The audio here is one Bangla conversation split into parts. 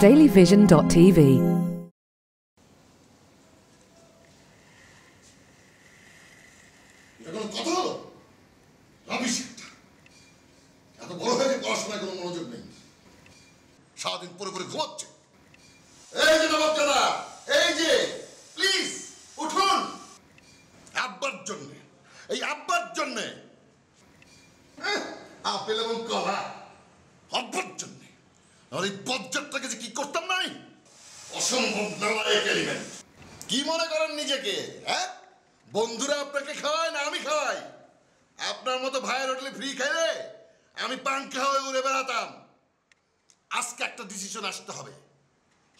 dailyvision.tv. সারাদিন পরে পরে ঘুমাচ্ছে। এই যে নবাব দাদা, এই যে প্লিজ উঠুন। আব্বার জন্য, এই আব্বার জন্য আপেল এবং কলা, আব্বার জন্য। আর এই বজ্জাতটাকে যে কি করতাম না আমি, অসম্ভব নালায়েক এলিমেন্ট। কি মনে করেন নিজেকে? হ্যাঁ, বন্ধুরা আপনাকে খাওয়ায় না আমি খাওয়াই? আপনার মতো ভাইয়ের হোটেলে ফ্রি খাইলে আমি পাঙ্খা হয়ে উড়ে বেড়াতাম। আজকে একটা ডিসিশন আসতে হবে,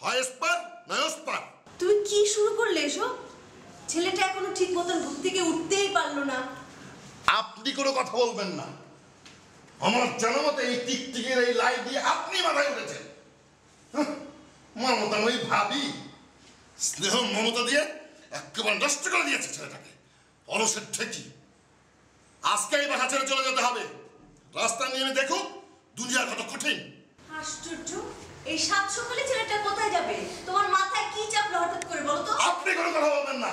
হয় স্পার নয় স্পার। তুই কি শুরু করলে এসব? ছেলেটা এখনো ঠিক মতন ঘুম থেকে উঠতেই পারলো না। আপনি কোনো কথা বলবেন না। আমার জানা মতে এই টিকটিকের এই লাই দিয়ে আপনি মাথায় উঠেছেন। মমতাময়ী ভাবি স্নেহ মমতা দিয়ে একেবারে নষ্ট করে দিয়েছে ছেলেটাকে। অলসের ঠেকি। আজকে এই বাসা ছেড়ে চলে যেতে হবে। রাস্তা নিয়ে দেখুক দুনিয়ার কত কঠিন। আশ্চর্য, এই সাত সকালে ছেলেটা কোথায় যাবে? তোমার মাথায় কি চাপলো হঠাৎ করে বলো তো? আপনি কোনো কথা বলবেন না।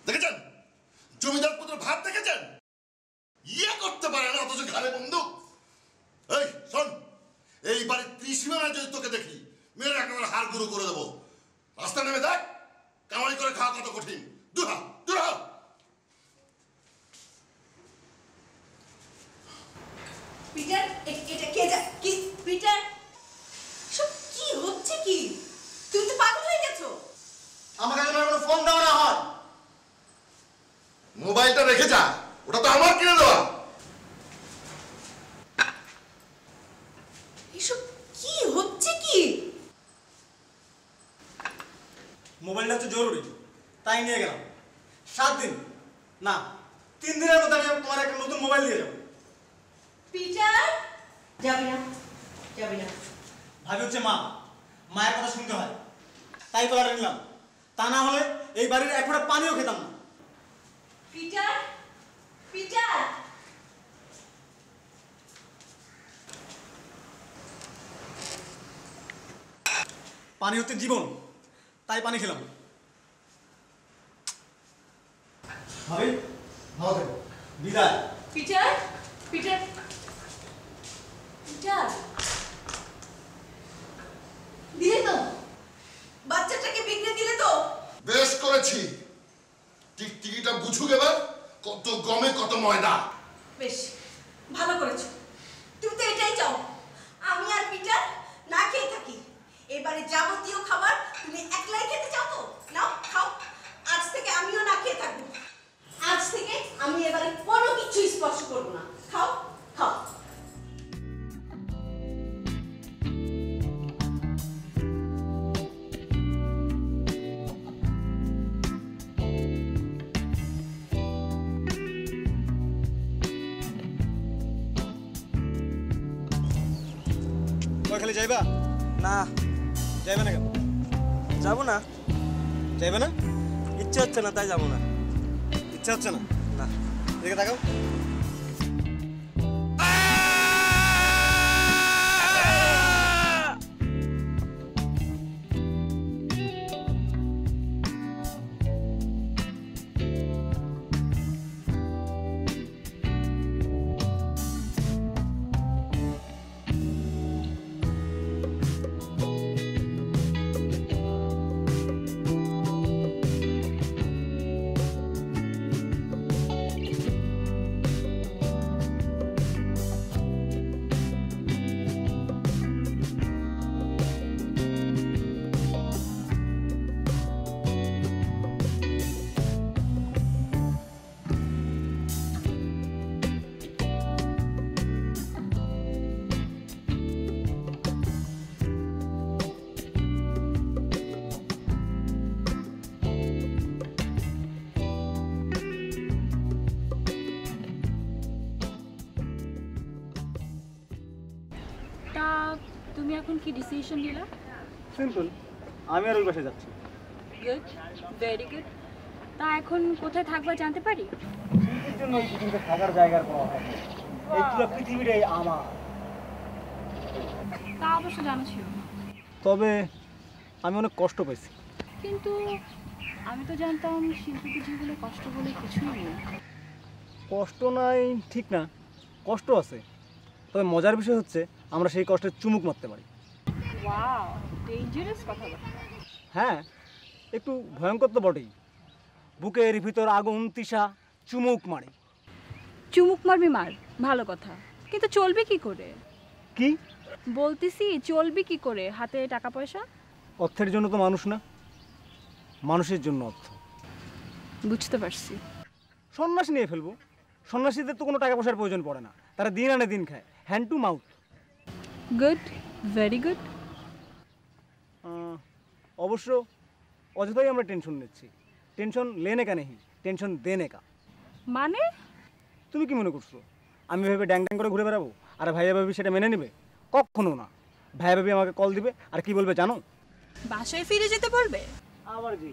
দেখেছেন জমিদার পুত্র ভাব দেখেছেন? ইয়ে করতে পারে না অথচ ঘাড়ে বন্দুক। এই শোন, এই বাড়ির ত্রিসীমানায় যদি তোকে দেখি মেয়ের একেবারে হাড় গুঁড়ো করে দেবো। রাস্তা নেমে দেখ কামাই করে খাওয়া কত কঠিন। দূর হ, দূর হ। পিটার, এটা কে যা কি? পিটার, সব কি হচ্ছে কি? তুমি তো পাগল হয়ে গেছো। আমাকে যেন কোনো ফোন দেওয়া না হয়। মোবাইলটা রেখে যা, ওটা তো আমার কিনে দেওয়া। এসব কি হচ্ছে কি? মোবাইলটা হচ্ছে জরুরি, তাই নিয়ে গেলাম। 7 দিন না 3 দিনের মধ্যে আমি তোমার একটা নতুন মোবাইল দিয়ে যাবো। পিটার, যাবি না, যাবি না। ভাবি হচ্ছে মা, মায়ের কথা শুনতে হয়, তাই তো আর নিলাম। তা না হলে এই বাড়ির এক ফোঁটা পানিও খেতাম না। Peter, Peter. পানি হচ্ছে জীবন, তাই পানি খেলাম। ভাবি ভালো থেকো, বিদায়। Peter, Peter, Peter. দিলে তো, বাচ্চাটাকে বিগড়ে দিলে তো। বেশ করেছি। টিকটিকিটা বুঝুক এবার কত গমে কত ময়দা। বেশ ভালো করেছো। তুমি তো এটাই চাও আমি আর পিটার না খেয়ে থাকি। এবারে যাবতীয় খাবার তুমি একলাই খেতে চাও তো? নাও খাও। আজ থেকে আমিও না খেয়ে থাকবো। আজ থেকে আমি এবারে কোনো কিছু স্পর্শ করবো না। খাও, খাও। খালি যাইবা না? যাইবে না কেন? যাবো না। যাইবে না? ইচ্ছে হচ্ছে না, তাই যাবো না। ইচ্ছা হচ্ছে না? না। দেখে তাকাও। তুমি এখন কি ডিসিশন নিলা? সিম্পল, আমি আর ওই বাসায় যাচ্ছি। Good, very good. তা এখন কোথায় থাকবা জানতে পারি? এর জন্য এই পৃথিবীতে থাকার জায়গার কোনো অভাব নেই। এই পুরো পৃথিবীটাই আমার। তা অবশ্য জানা ছিল। তবে আমি অনেক কষ্ট পাইছি। কিন্তু আমি তো জানতাম শিল্পীকে জীবনে কষ্ট বলে কিছুই নেই। কষ্ট নাই ঠিক না, কষ্ট আছে, তবে মজার বিষয় হচ্ছে আমরা সেই কষ্টের চুমুক মারতে পারি। ওয়াও, ডেঞ্জারাস কথাবার্তা। হ্যাঁ, একটু ভয়ঙ্কর তো বটেই। বুকের ভিতর আগুন তিসা চুমুক মারে। চুমুক মারবি মার, ভালো কথা, কিন্তু চলবে কি করে? কি বলতেছি চলবি কি করে? হাতে টাকা পয়সা? অর্থের জন্য তো মানুষ না, মানুষের জন্য অর্থ। বুঝতে পারছি। সন্ন্যাসী নিয়ে ফেলবো। সন্ন্যাসীদের তো কোনো টাকা পয়সার প্রয়োজন পড়ে না, তারা দিন আনে দিন খায়, hand to mouth. Good, very good. অবশ্য অযথাই আমরা টেনশন নিচ্ছি। টেনশন লেনে কা নেই, টেনশন দেনে কা। মানে? তুমি কি মনে করছো আমি ভেবে ড্যাং ড্যাং করে ঘুরে বেড়াবো আর ভাইয়া ভাবি সেটা মেনে নেবে? কখনো না। ভাইয়া ভাবি আমাকে কল দিবে আর কি বলবে জানো? বাসায় ফিরে যেতে বলবে। আবার কি?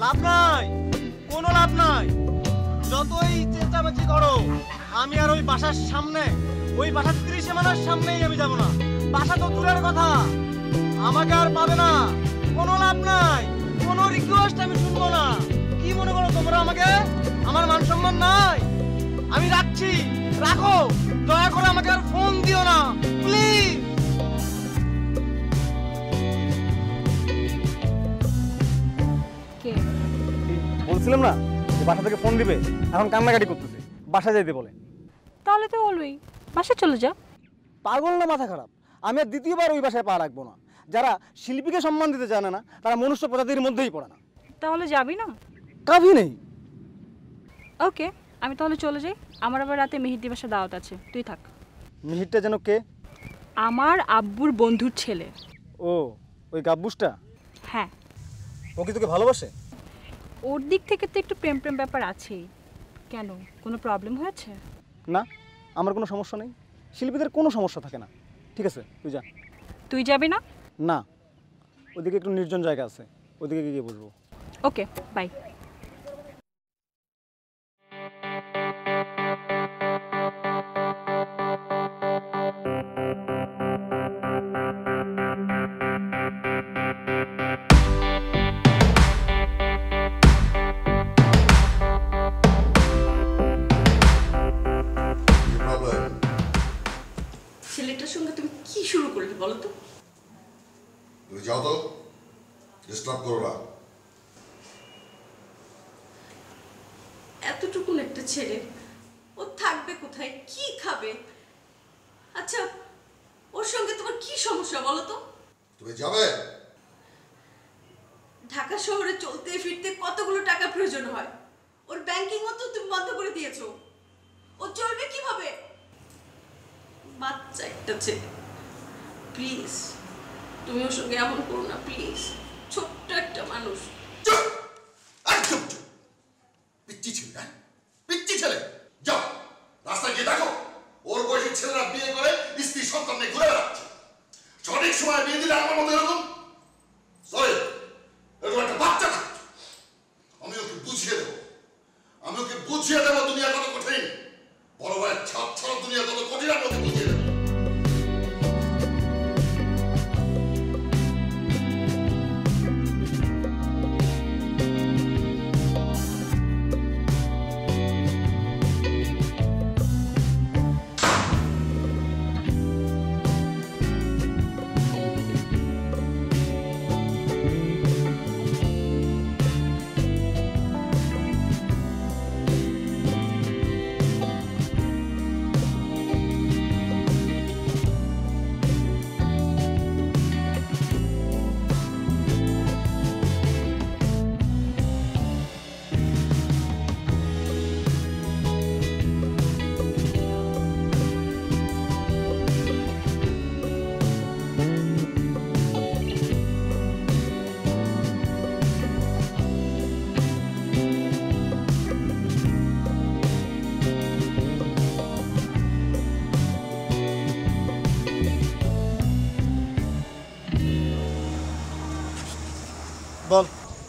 লাভ নাই, কোনো লাভ নাই। যতই চেঁচামেচি করো, আমি আর ওই বাসার সামনে, ওই বাসার 30 সীমানার সামনেই আমি যাব না। বাসা তো দূরের কথা, আমাকে আর পাবে না। কোনো লাভ নাই, কোনো রিকোয়েস্ট আমি শুনবো না। কি মনে করো তোমরা আমাকে? আমার মান সম্মান নাই? আমি রাখছি, রাখো। দয়া করে আমাকে আর ফোন দিও না প্লিজ। কে? বলছিলাম না যে বাসা থেকে ফোন দিবে, এখন কান্নাকাটি করতেছে, বাসা যাইতে বলে। তাহলে তো বলবেই, বাসায় চলে যা। পাগল না মাথা খারাপ? আমি আর দ্বিতীয়বার ওই বাসায় পা রাখবো না। যারা শিল্পীকে সম্মান দিতে জানে না তারা মনুষ্য প্রজাতির মধ্যেই পড়ে না। তাহলে যাবি না? কাভি নেই। ওকে, আমি তাহলে চলে যাই। আমার আবার রাতে মেহেদি বাসা দাওয়াত আছে, তুই থাক। মিহিরটা যেন কে? আমার আব্বুর বন্ধুর ছেলে। ও, ওই গাব্বুসটা? হ্যাঁ। ও কি তোকে ভালোবাসে? ওর দিক থেকে তো একটু প্রেম প্রেম ব্যাপার আছেই। কেন, কোনো প্রবলেম হয়েছে? না, আমার কোনো সমস্যা নেই। শিল্পীদের কোনো সমস্যা থাকে না। ঠিক আছে, তুই যা। তুই যাবি না? না, ওদিকে একটু নির্জন জায়গা আছে, ওদিকে গিয়ে বলবো। ওকে, বাই। ছেলেটার সঙ্গে তুমি কি শুরু করলে বলো তো? তুমি যাও তো, ডিস্টার্ব করো না। এতটুকুন একটা ছেলে, ও থাকবে কোথায়, কি খাবে? আচ্ছা, ওর সঙ্গে তোমার কি সমস্যা বলো তো? তুমি যাবে? ঢাকা শহরে চলতে ফিরতে কতগুলো টাকা প্রয়োজন হয়, ওর ব্যাংকিংও তো তুমি বন্ধ করে দিয়েছো। ও চলবে কিভাবে? বাচ্চা একটা ছেলে, প্লিজ তুমি ওর সঙ্গে এমন করো না প্লিজ। ছোট্ট একটা মানুষ। চুপ! একদম চুপ! পিচ্চি ছেলে, হ্যাঁ? পিচ্চি ছেলে! যাও, রাস্তায় গিয়ে দেখো, ওর বয়সী ছেলেরা বিয়ে করে স্ত্রী সন্তান নিয়ে ঘুরে বেড়াচ্ছে। সঠিক সময় বিয়ে দিলে আমার মতো এরকম এরকম একটা বাচ্চা থাকতো। আমি ওকে বুঝিয়ে দেবো, দুনিয়া কত কঠিন। বড় ভাইয়ের ছাপ ছাড়া দুনিয়া কত কঠিন, আমি ওকে বুঝিয়ে দেবো।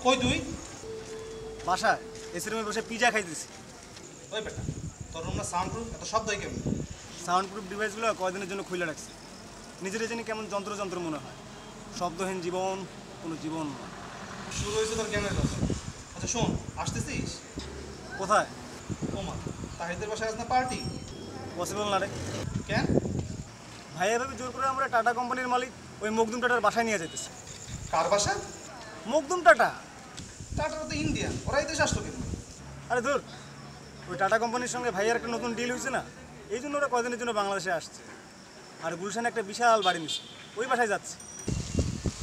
কই তুই? বাসায় এসি রুমে বসে পিজা খাইতেছি। ওই বেটা, তোর রুম না সাউন্ড প্রুফ? এত শব্দ হয় কেমন? সাউন্ড প্রুফ ডিভাইসগুলো কয়দিনের জন্য খুলে রাখছি। নিজের জানি কেমন যন্ত্র যন্ত্র মনে হয়। শব্দহীন জীবন কোনো জীবন নয়। শুরু হয়েছে তোর জ্ঞানের কথা। আচ্ছা শোন, আসতেছিস? কোথায়? ওমা, তাহিদের বাসায় আজ না পার্টি? পসিবল না রে। কেন? ভাইয়া ভাবি জোর করে আমরা টাটা কোম্পানির মালিক ওই মখদুম টাটার বাসায় নিয়ে যেতেছি। কার বাসা? মখদুম টাটা। টাটাটা তো ইন্ডিয়ান, ওরা এই দেশে আসলো কেন? আরে ধুর, ওই টাটা কোম্পানির সঙ্গে ভাইয়ার একটা নতুন ডিল হয়েছে না, এই জন্য ওরা কয়দিনের জন্য বাংলাদেশে আসছে। আর গুলশানে একটা বিশাল বাড়ি নিচ্ছে, ওই বাসায় যাচ্ছে।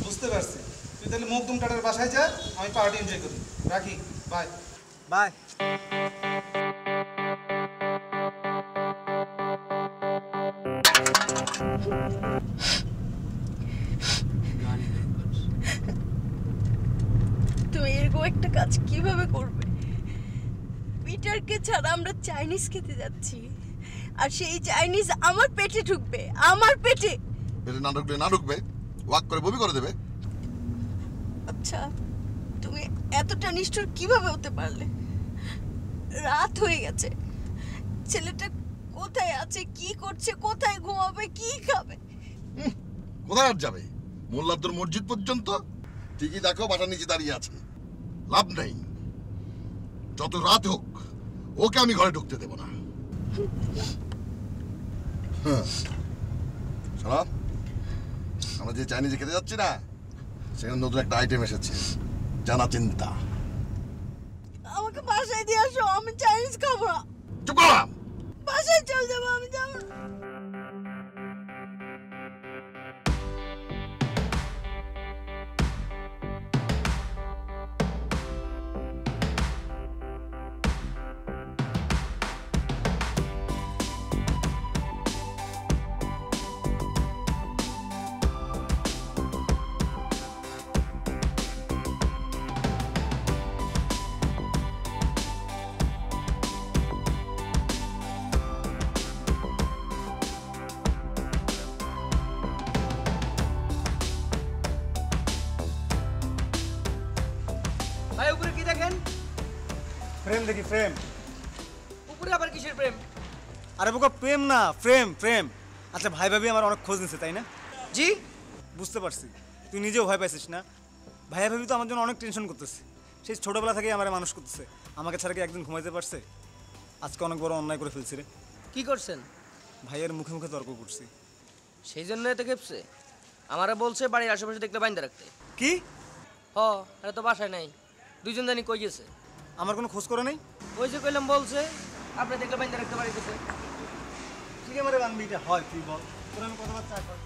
বুঝতে পারছি। তুই তাহলে মখদুম টাটার বাসায় যা, আমি পার্টি এনজয় করি। রাখি, বাই। বাই। তুমি এরকম একটা কাজ কিভাবে করবে? পিটারকে ছাড়া আমরা চাইনিজ খেতে যাচ্ছি, আর সেই চাইনিজ আমার পেটে ঢুকবে, আমার পেটে। পেটে না ঢুকবে, ওয়াক করে বমি করে দেবে। আচ্ছা, তুমি এতটা নিষ্ঠুর কিভাবে হতে পারলে? রাত হয়ে গেছে, ছেলেটা কোথায় আছে, কি করছে, কোথায় ঘুমাবে, কি খাবে? কোথায় আর যাবে? মোল্লাদ্দর মসজিদ পর্যন্ত। ঠিকই দেখো বাটার নিচে দাঁড়িয়ে আছে, লাভ নেই। যত রাত হোক ওকে আমি ঘরে ঢুকতে দেব না। শোনো, আমরা যে চাইনিজে খেতে যাচ্ছি না, সেখানে নতুন একটা আইটেম এসেছে, জানা চিন্তা। আমাকে বাসায় দিয়ে আসো, আমি চাইনিজ খাবো না। চুপ করো। বাসায় চলে যাবো, আমি যাবো না। ভাই উপরে কি দেখেন? ফ্রেম দেখি, ফ্রেম। উপরে আবার কিসের প্রেম? আরে বোকা, প্রেম না, ফ্রেম ফ্রেম। আচ্ছা, ভাই ভাবি আমার অনেক খোঁজ নিচ্ছে, তাই না? জি। বুঝতে পারছি, তুই নিজেও ভয় পাইছিস না? ভাইয়া ভাবি তো আমার জন্য অনেক টেনশন করতেছে। সেই ছোটোবেলা থেকেই আমার মানুষ করতেছে। আমাকে ছাড়া কি একদিন ঘুমাইতে পারছে? আজকে অনেক বড় অন্যায় করে ফেলছি রে। কি করছেন? ভাইয়ের মুখে মুখে তর্ক করছি। সেই জন্য এত খেপছে? আমারা বলছে বাড়ির আশেপাশে দেখলে বাইন্দা রাখতে। কি? হ, এটা তো বাসায় নাই। দুইজন জানি কই গেছে। আমার কোনো খোঁজ করে নেই? ওই যে কইলাম বলছে আপনি দেখলে বাইন্দা রাখতে পারি গেছে। ঠিক আছে, বান্ধবী, এটা হয়, তুই বল, তোর আমি কথাবার্তা কর।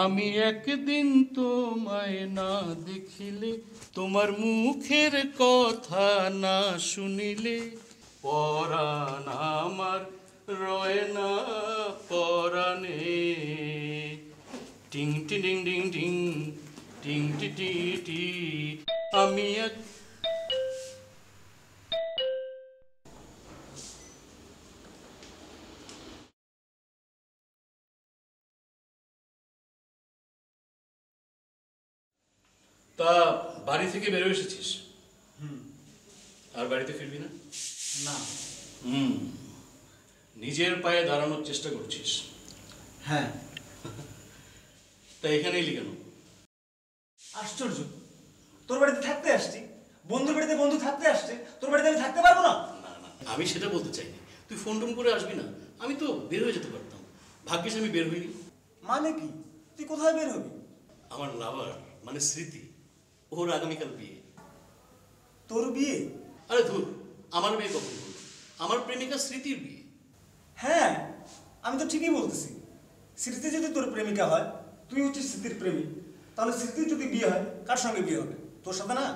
আমি একদিন তোমায় না দেখিলে, তোমার মুখের কথা না শুনিলে, পরাণ আমার রয় না পরাণে। টিং টিং টিং টিং টিং টি টি টি। আমি এক তা বাড়ি থেকে বেরো এসেছিস? আর বাড়িতে ফিরবি না? না। নিজের পায়ে দাঁড়ানোর চেষ্টা করছিস? হ্যাঁ। তা এখানে এলি কেন? আশ্চর্য, তোর বাড়িতে থাকতে আসছি, বন্ধুর বাড়িতে বন্ধু থাকতে আসছে, তোর বাড়িতে আমি থাকতে পারবো না? না না, আমি সেটা বলতে চাইনি। তুই ফোন টোন করে আসবি না, আমি তো বের হয়ে যেতে পারতাম। ভাগ্যিস আমি বের হইনি। মানে কি? তুই কোথায় বের হবি? আমার লাভার মানে স্মৃতি, ওর আগামীকাল বিয়ে। তোর বিয়ে? আরে ধুর, আমার মেয়ে কখন বললো? আমার প্রেমিকা স্মৃতির বিয়ে। হ্যাঁ, আমি তো ঠিকই বলতেছি। স্মৃতি যদি তোর প্রেমিকা হয়, তুই হচ্ছিস স্মৃতির প্রেমিক, তাহলে স্মৃতির যদি বিয়ে হয় কার সঙ্গে বিয়ে হবে? তোর সাথে না?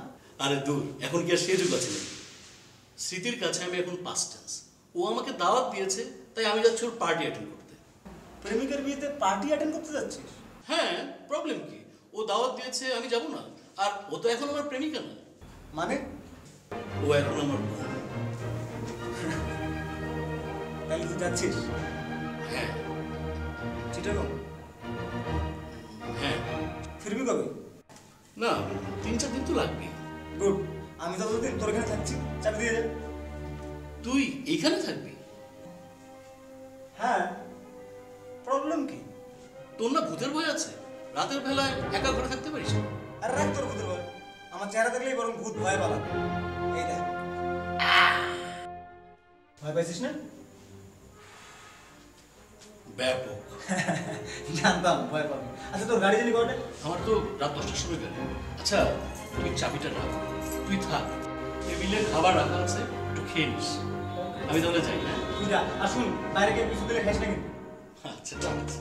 আরে দূর, এখন কি আর সে যুগ আছে নাকি? স্মৃতির কাছে আমি এখন পাস্ট টেন্স। ও আমাকে দাওয়াত দিয়েছে, তাই আমি যাচ্ছি ওর পার্টি অ্যাটেন্ড করতে। প্রেমিকের বিয়েতে পার্টি অ্যাটেন্ড করতে যাচ্ছিস? হ্যাঁ, প্রবলেম কি? ও দাওয়াত দিয়েছে, আমি যাব না? আর ও তো এখন আমার প্রেমিকা না। মানে? ও এখন আমার বোন। তাহলে তুই যাচ্ছিস? হ্যাঁ। চিটাগং? হ্যাঁ। ফিরবি কবে? না, 3-4 দিন তো লাগবে। গুড, আমি তো ততদিন তোর এখানে থাকছি, চাবি দিয়ে যা। তুই এইখানে থাকবি? হ্যাঁ, প্রবলেম কি? তোর না ভূতের ভয় আছে? রাতের বেলায় একা ঘরে থাকতে পারিস না? আর রাখ তোর ভূতের ভয়, আমার চেহারা দেখলেই বরং ভূত ভয় পালা। এই দেখ, ভয় পাইছিস না? ব্যাপক। জানতাম ভয় পাবি। আচ্ছা, তোর গাড়ি জানি কয়টা? আমার তো রাত 10টার সময় গাড়ি। আচ্ছা, তুই চাবিটা রাখ, তুই থাক, টেবিলে খাবার রাখা আছে, একটু খেয়ে নিস। আমি তাহলে যাই। হ্যাঁ, তুই যা। আর শুন, বাইরে গিয়ে কিছু দিলে খাইস না কিন্তু। আচ্ছা ঠিক আছে।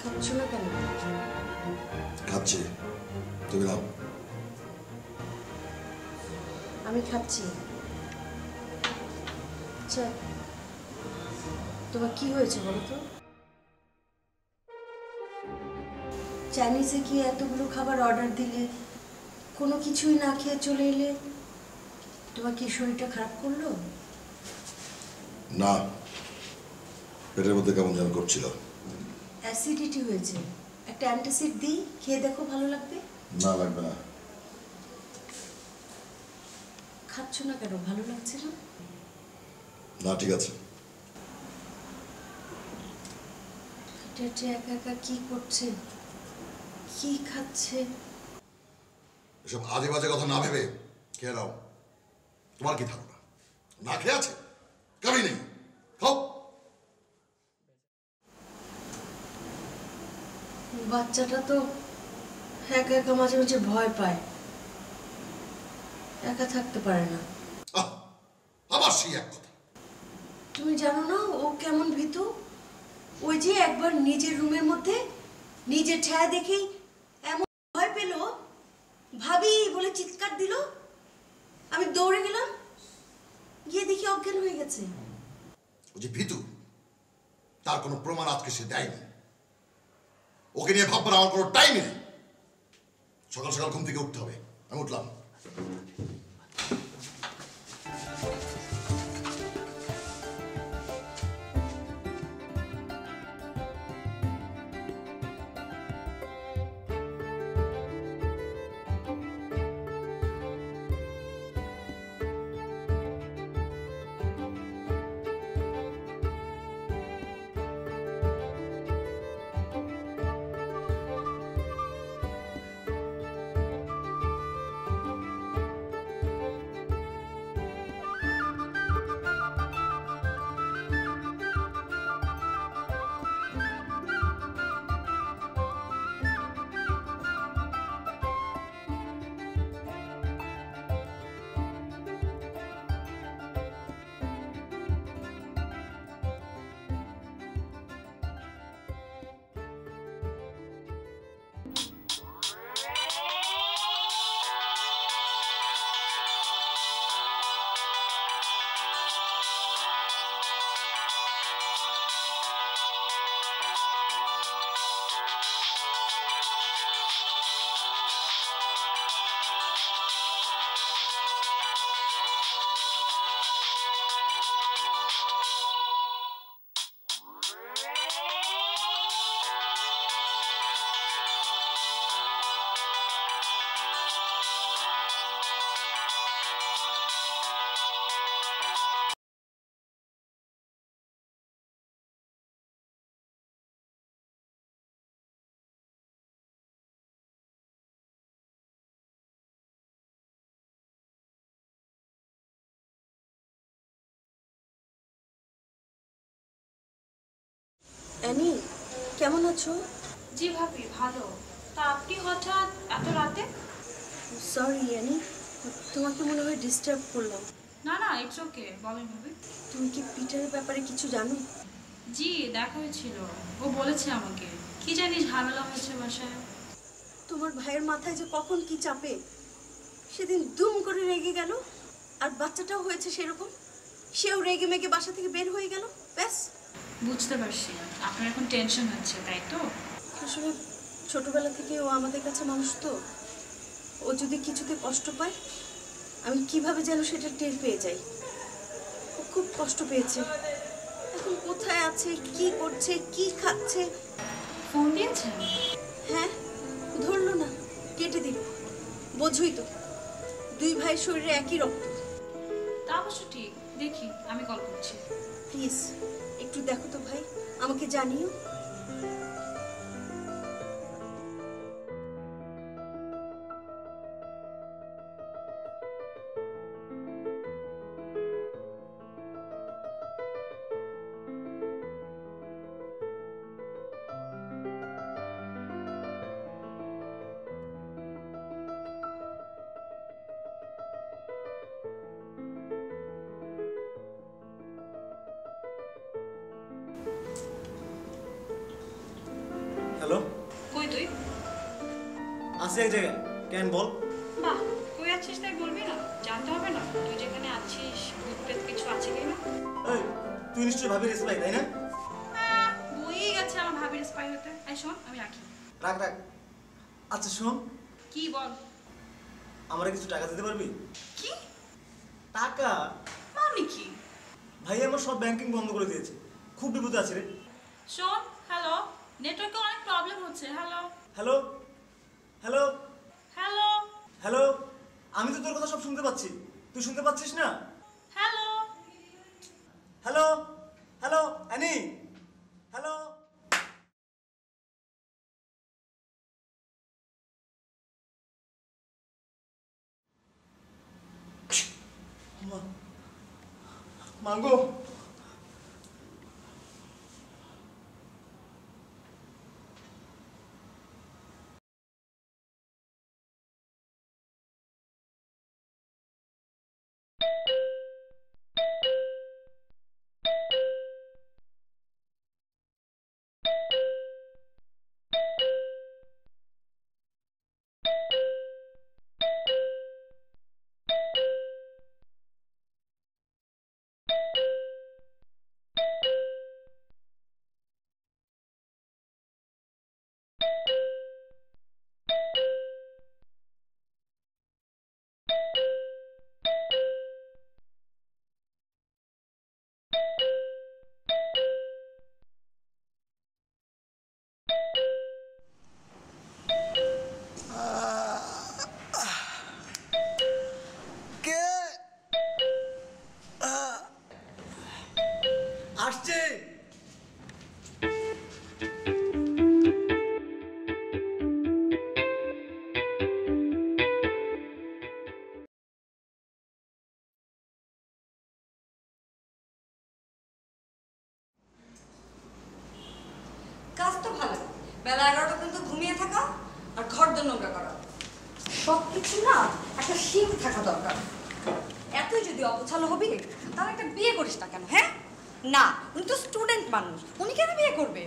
খাচ্ছ না কেন? খাচ্ছি, তুমি নাও। আমি খাচ্ছি। আচ্ছা, তোমার কি হয়েছে বলো তো? চাইনিজে গিয়ে এতগুলো খাবার অর্ডার দিলে, কোনো কিছুই না খেয়ে চলে এলে, তোমার কি শরীরটা খারাপ করলো? না, পেটের মধ্যে কেমন যেন করছিল। অ্যাসিডিটি হয়েছে, একটা অ্যান্টাসিড দিই, খেয়ে দেখো, ভালো লাগবে। না, লাগবে না। খাচ্ছ না কেন? ভালো লাগছে না? না, ঠিক আছে। এটা একা একা কি করছে, কি খাচ্ছে? এসব আজে বাজে কথা না ভেবে খেয়ে নাও। তোমার কি ধারণা না খেয়ে আছে? কামি নেই, খাও। বাচ্চাটা তো একা একা মাঝে মাঝে ভয় পায়, একা থাকতে পারে না। আবার সেই এক কথা। তুমি জানো না ও কেমন ভীতু? ওই যে একবার নিজের রুমের মধ্যে নিজের ছায়া দেখেই এমন ভয় পেল, ভাবি বলে চিৎকার দিল। আমি দৌড়ে গেলাম, গিয়ে দেখি অজ্ঞান হয়ে গেছে। ও যে ভীতু, তার কোনো প্রমাণ আজকে সে দেয়নি। ওকে নিয়ে ভাববার আমার কোনো টাইম নেই। সকাল সকাল ঘুম থেকে উঠতে হবে। আমি উঠলাম। অ্যানি, কেমন আছো? জি ভাবি ভালো। তা আপনি হঠাৎ এত রাতে? সরি অ্যানি, তোমাকে মনে হয় ডিস্টার্ব করলাম। না না, ইটস ওকে, বলেন ভাবি। তুমি কি পিটারের ব্যাপারে কিছু জানো? জি দেখা হয়েছিল, ও বলেছে আমাকে কি জানি ঝামেলা হয়েছে বাসায়। তোমার ভাইয়ের মাথায় যে কখন কি চাপে, সেদিন দুম করে রেগে গেল। আর বাচ্চাটাও হয়েছে সেরকম, সেও রেগে মেগে বাসা থেকে বের হয়ে গেল। ব্যাস। বুঝতে পারছি আপনার এখন টেনশন হচ্ছে, তাই তো? আসলে ছোটবেলা থেকে ও আমাদের কাছে মানুষ তো, ও যদি কিছুতে কষ্ট পায় আমি কিভাবে যেন সেটা টের পেয়ে যাই। ও খুব কষ্ট পেয়েছে, এখন কোথায় আছে, কি করছে, কি খাচ্ছে। ফোন দিয়েছেন? হ্যাঁ, ধরলো না, কেটে দিল। বোঝই তো, দুই ভাই শরীরে একই রক্ত। তা অবশ্য ঠিক, দেখি আমি কল করছি। প্লিজ একটু দেখো তো ভাই, আমাকে জানিও। হ্যালো, কই তুই? আছি এক জায়গায়। কেন বল? বাহ, কই আছিস তাই বলবি না? জানতে হবে না তুই যেখানে আছিস ভূত প্রেত কিছু আছে কিনা? এই, তুই নিশ্চয়ই ভাবি রেসপাই, তাই না? বই গেছে আমার ভাবির স্পাই হতে। এই শোন, আমি রাখি। রাখ রাখ। আচ্ছা শোন, কি বল? আমারে কিছু টাকা দিতে পারবি? কি টাকা? মানে কি? ভাই আমার সব ব্যাংকিং বন্ধ করে দিয়েছে, খুব বিপদে আছে রে। শোন, হ্যালো, নেটওয়ার্কে অনেক প্রবলেম হচ্ছে। Hello hello hello hello hello, আমি তো তোর কথা সব শুনতে পাচ্ছি, তুই শুনতে পাচ্ছিস না? Hello hello hello Annie, hello. মাগো, আসছে। কাজ তো ভালো, বেলা 11টা পর্যন্ত ঘুমিয়ে থাকা আর ঘর দর নোংরা করা, সবকিছু না একটা সীম থাকা দরকার। এতই যদি অপছালো হবি তাহলে একটা বিয়ে করিস না কেন? হ্যাঁ না, উনি তো স্টুডেন্ট মানুষ, উনি কেন বিয়ে করবে?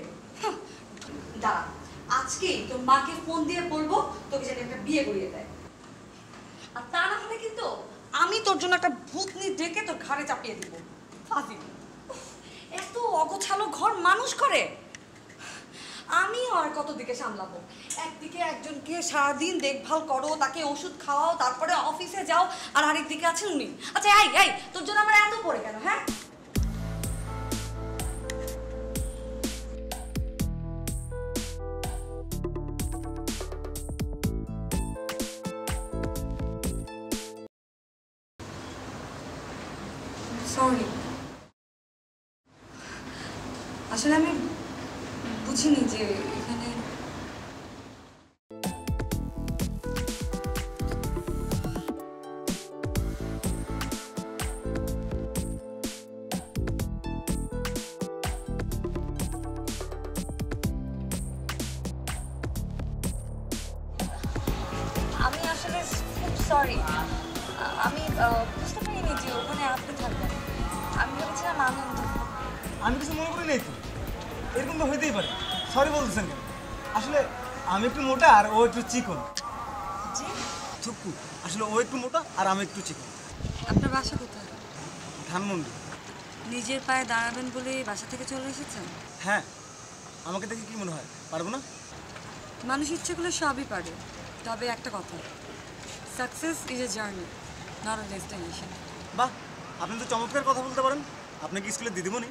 দাঁড়া, আজকেই তোর মাকে ফোন দিয়ে বলবো তোকে যেন একটা বিয়ে করিয়ে দেয়। আর তা না হলে কিন্তু আমি তোর জন্য একটা ভূতনি ডেকে তোর ঘাড়ে চাপিয়ে দিব। ফাজিল, এত অগোছালো ঘর মানুষ করে? আমিও আর কত দিকে সামলাবো? একদিকে একজনকে সারাদিন দেখভাল করো, তাকে ওষুধ খাওয়াও, তারপরে অফিসে যাও, আর আরেকদিকে আছেন উনি। আচ্ছা এই এই, তোর জন্য আমার এত পড়ে কেন? হ্যাঁ সরি, আসলে আমি বুঝিনি যে এখানে সরি, আমি বুঝতে পারিনি যে ওখানে আপনি থাকবেন। আমি ভেবেছিলাম আনন্দ। আমি কিছু মনে করি নাই তো, এরকম তো হইতেই পারে। সরি বলতেছেন কেন? আসলে আমি একটু মোটা আর ও একটু চিকন। জি? থুকু, আসলে ও একটু মোটা আর আমি একটু চিকন। আপনার বাসা কোথায়? ধানমন্ডি। নিজের পায়ে দাঁড়াবেন বলে বাসা থেকে চলে এসেছেন? হ্যাঁ, আমাকে দেখে কি মনে হয় পারবো না? মানুষ ইচ্ছে করলে সবই পারে, তবে একটা কথা, success is a journey, not a destination. বাহ, আপনি তো চমৎকার কথা বলতে পারেন। আপনি কি স্কুলের দিদিমণি?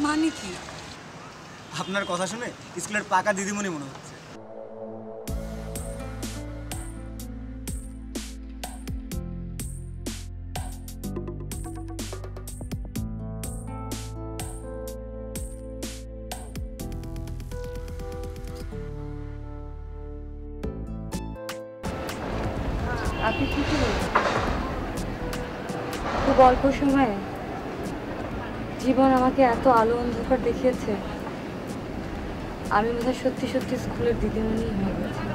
মানে কি? আপনার কথা শুনে স্কুলের পাকা দিদিমণি মনে হচ্ছে। আপনি ঠিকই বলছেন, খুব অল্প সময়ে জীবন আমাকে এত আলো অন্ধকার দেখিয়েছে, আমি বোধহয় সত্যি সত্যি স্কুলের দিদিমণি হয়ে গেছি।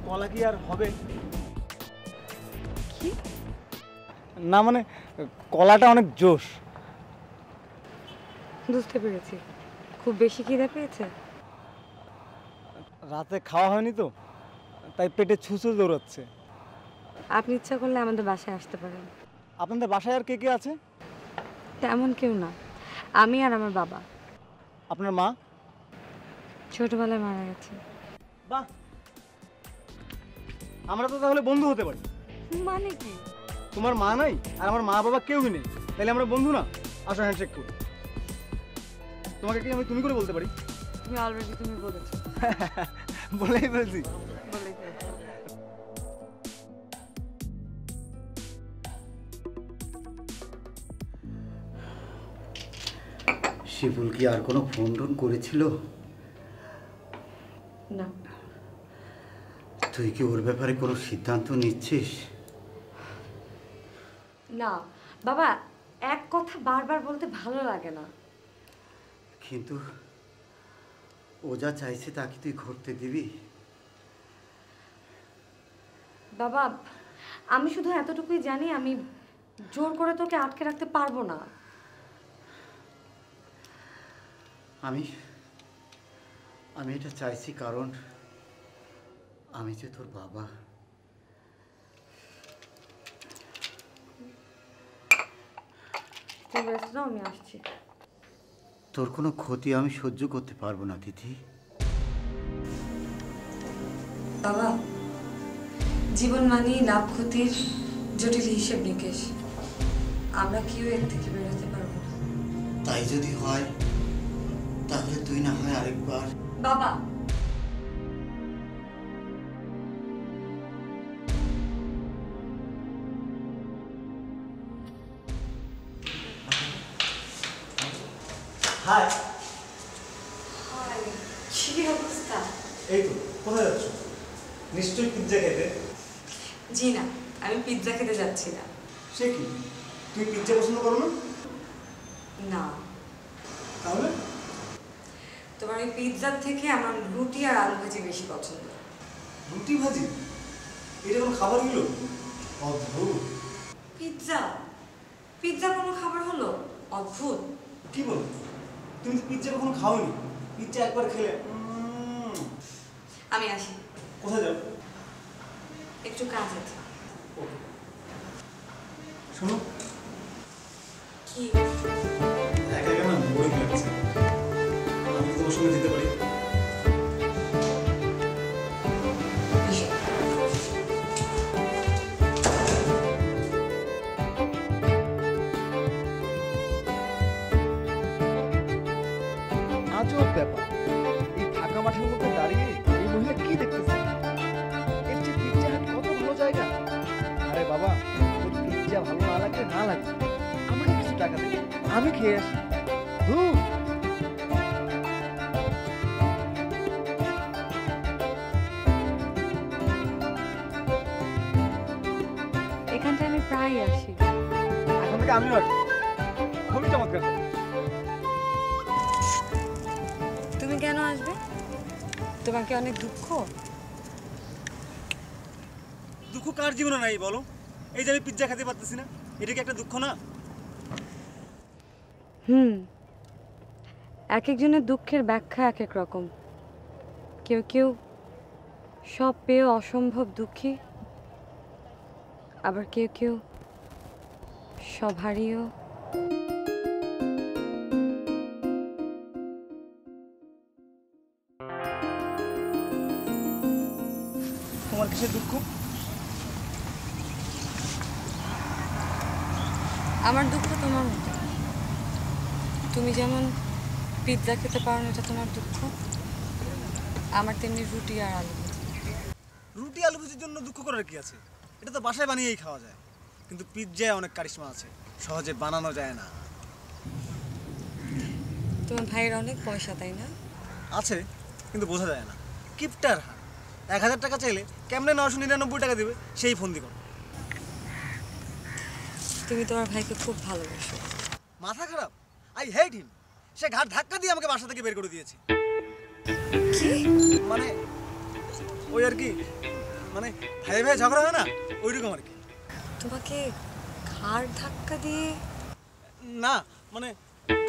কলা কি আর হবে? কি? না মানে কলাটা অনেক জোশ। বুঝতে পেরেছি, খুব বেশি খিদে পেয়েছে। রাতে খাওয়া হয়নি তো, তাই পেটে ছুঁচো দৌড়াচ্ছে। আপনি ইচ্ছা করলে আমাদের বাসায় আসতে পারেন। আপনাদের বাসায় আর কে কে আছে? তেমন কেউ না, আমি আর আমার বাবা। আপনার মা? ছোটবেলায় মারা গেছে। বাহ, আমরা তো তাহলে বন্ধু হতে পারি। মানে কি? তোমার মা নাই আর আমার মা বাবা কেউই নেই, তাহলে আমরা বন্ধু না? আসো হ্যান্ডশেক করি। তোমাকে কি আমি তুমি করে বলতে পারি? তুমি অলরেডি তুমি বলেছো। বলেই বলছি। বলেই ফেলেছো। শিবুল কি আর কোনো ফোন টোন করেছিল? না। তুই কি ওর ব্যাপারে কোনো সিদ্ধান্ত নিচ্ছিস? না বাবা, এক কথা বারবার বলতে ভালো লাগে না। কিন্তু ও যা চাইছে তা কি তুই ঘটতে দিবি? বাবা, আমি শুধু এতটুকুই জানি, আমি জোর করে তোকে আটকে রাখতে পারবো না। আমি এটা চাইছি কারণ আমি যে তোর বাবা। তুই ব্যস্ত নাও, আমি আসছি। তোর কোনো ক্ষতি আমি সহ্য করতে পারবো না দিদি। বাবা, জীবন মানেই লাভ ক্ষতির জটিল হিসেব নিকেশ। আমরা কেউ এর থেকে বেরোতে পারবো না। তাই যদি হয় তাহলে তুই না হয় আরেকবার। বাবা, হাই। কি অবস্থা? এই তো, কোথায় যাচ্ছ? নিশ্চয়ই পিৎজা খেতে। জি না, আমি পিৎজা খেতে যাচ্ছি না। সে কি, তুই পিৎজা পছন্দ করো না? না। তাহলে? তোমার ওই পিৎজার থেকে আমার রুটি আর আলু ভাজি বেশি পছন্দ। রুটি ভাজি? এটা কোনো খাবার হলো? অদ্ভুত। পিৎজা? পিৎজা কোনো খাবার হলো? অদ্ভুত। কি বলো? তুমি তো পিৎজা কখনো খাওনি। পিৎজা একবার খেলে। আমি আসি। কোথায় যাও? একটু কাজ আছে। শোনো, কি? একা একা না বোরিং লাগছে। আমি কি তোমার সঙ্গে যেতে পারি? আজব ব্যাপার, এই ফাঁকা মাঠের মধ্যে দাঁড়িয়ে এই মহিলা কি দেখতেছে? এর চেয়ে পিৎজা হাট কত ভালো জায়গা। আরে বাবা, তোর পিৎজা ভালো না লাগলে না লাগে, আমাকে কিছু টাকা দে, আমি খেয়ে আসি। ধুর। এখানটায় আমি প্রায় আসি। এখন থেকে আমিও আসি। খুবই চমৎকার। তুমি কেন আসবে? তোমার কি অনেক দুঃখ? দুঃখ কার জীবনে নাই বলো? এই যে আমি পিৎজা খেতে পারতেছি না, এটা কি একটা দুঃখ না? এক একজনের দুঃখের ব্যাখ্যা এক এক রকম। কেউ কেউ সব পেয়ে অসম্ভব দুঃখী, আবার কেউ কেউ সব হারিয়েও তোমার কিসের দুঃখ? আমার দুঃখ তোমার মতো। তুমি যেমন পিৎজা খেতে পারো না, এটা তোমার দুঃখ। আমার তেমনি রুটি আর আলু ভাজি। রুটি আলু ভাজির জন্য দুঃখ করার কি আছে? এটা তো বাসায় বানিয়েই খাওয়া যায়। কিন্তু পিৎজায় অনেক কারিশমা আছে, সহজে বানানো যায় না। তোমার ভাইয়ের অনেক পয়সা, তাই না? আছে, কিন্তু বোঝা যায় না। কিপটার হার। 1000 টাকা চাইলে কেমনে 999 টাকা দেবে সেই ফন্দি করো। তুমি তোমার ভাইকে খুব ভালোবাসো। মাথা খারাপ? আই হেট হিম। সে ঘাট ধাক্কা দিয়ে আমাকে বাসা থেকে বের করে দিয়েছে। কি? মানে ওই আর কি, মানে ভাই ভাই ঝগড়া হয় না, ওইরকম আর কি। তোমাকে ঘাড় ধাক্কা দিয়ে? না, মানে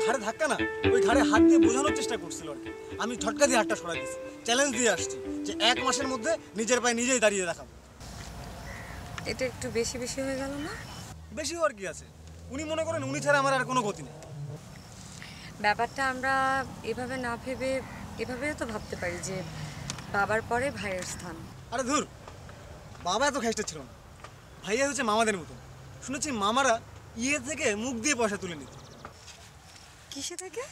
ঘাড়ে ধাক্কা না, ওই ঘাড়ে হাত দিয়ে বোঝানোর চেষ্টা করছিল আর কি। আমি ঝটকা দিয়ে হাতটা সরাই দিয়েছি, চ্যালেঞ্জ দিয়ে আসছি যে 1 মাসের মধ্যে নিজের পায়ে নিজেই দাঁড়িয়ে দেখাবো। এটা একটু বেশি বেশি হয়ে গেল না? বেশি হওয়ার কি আছে? উনি মনে করেন উনি ছাড়া আমার আর কোনো গতি নেই। ব্যাপারটা আমরা এভাবে না ভেবে এভাবে তো ভাবতে পারি যে বাবার পরে ভাইয়ের স্থান। আরে ধুর, বাবা এত খেষ্টা ছিল না। ভাইয়া হচ্ছে মামাদের মতন। শুনেছি মামারা ইয়ে থেকে মুখ দিয়ে পয়সা তুলে নিত। কিসে থেকে?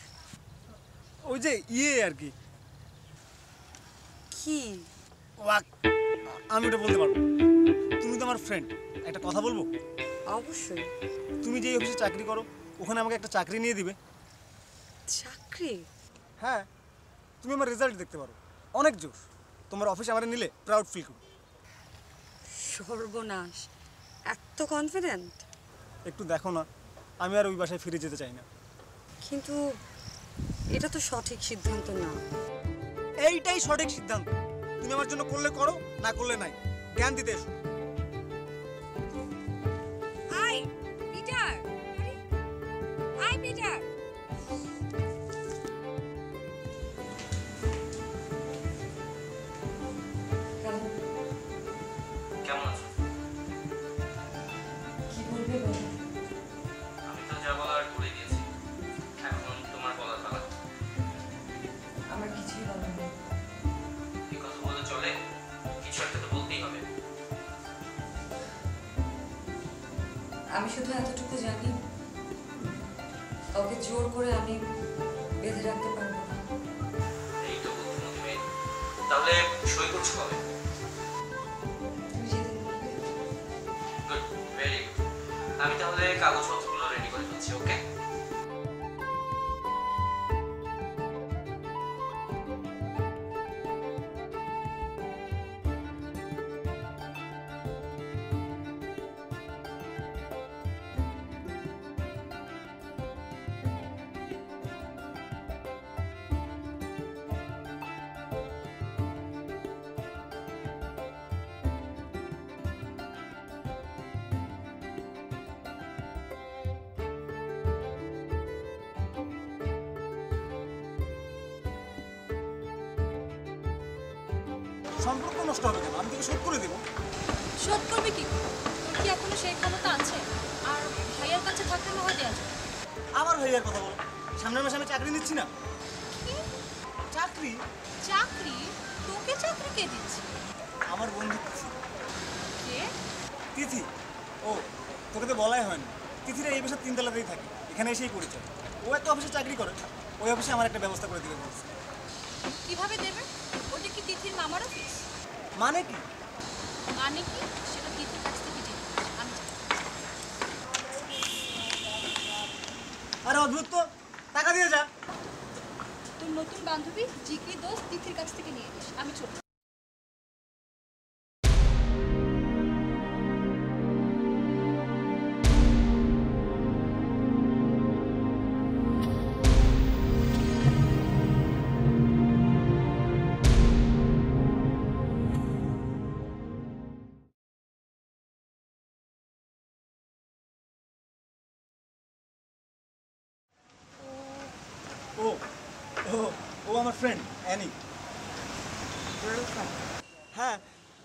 ওই যে ইয়ে আর কি। কি? আমি ওটা বলতে পারবো। তুমি তো আমার ফ্রেন্ড, একটা কথা বলবো? অবশ্যই। তুমি যে অফিসে চাকরি করো, ওখানে আমাকে একটা চাকরি নিয়ে দিবে। চাকরি? হ্যাঁ, তুমি আমার রেজাল্ট দেখতে পারো, অনেক জোর। তোমার অফিসে আমার নিলে প্রাউড ফিল করো। সর্বনাশ, এত কনফিডেন্ট? একটু দেখো না, আমি আর ওই বাসায় ফিরে যেতে চাই না। কিন্তু এটা তো সঠিক সিদ্ধান্ত না। এইটাই সঠিক সিদ্ধান্ত। তুমি আমার জন্য করলে করো, না করলে নাই। জ্ঞান দিতে এসো। I Peter, I Peter. কেমন আছো? কি বলবে বলো? আমি তো যা বলার করে দিয়েছি, এখন তোমার বলার পালা। আমার কিছুই বলার নেই। এই কথা বলে চলে? কিছু একটা তো বলতেই হবে। আমি শুধু এতটুকু জানি, ওকে জোর করে আমি বেঁধে রাখতে পারবো না। এই তো বুদ্ধিমতী মেয়ে। তাহলে সই করছো কবে? তুমি যেদিন বলবে। Good, very good. আমি তাহলে কাগজপত্রগুলো রেডি করে ফেলছি, ওকে? সম্পর্ক নষ্ট হবে কেন? আমি তোকে শোধ করে দেবো। শোধ করবে কি? তোর কি এখনো সেই ক্ষমতা আছে? আর ভাইয়ের কাছে থাকলে না হয় দেওয়া যাবে। আবার ভাইয়ার কথা বলো। সামনের মাসে আমি চাকরি নিচ্ছি না। চাকরি? চাকরি? তোকে চাকরি কে দিচ্ছে? আমার বন্ধু তিথি। কে? তিথি? ও, তোকে তো বলাই হয়নি। তিথিরা এই বছর 3 তলাতেই থাকে, এখানে এসেই পরিচয়। ও একটা অফিসে চাকরি করে, ওই অফিসে আমার একটা ব্যবস্থা করে দিবে বলছে। কিভাবে দেবে? ওটা কি তিথির মামার অফিস? মানে কি? মানে কি সেটা তিথির কাছ থেকে জেনে আমি জানি। আরে অদ্ভুত তো, টাকা দিয়ে যা। তোর নতুন বান্ধবী জিকি দোষ তিথির কাছ থেকে নিয়ে নিস, আমি ছোট। আমার ফ্রেন্ড অ্যানি। হ্যাঁ,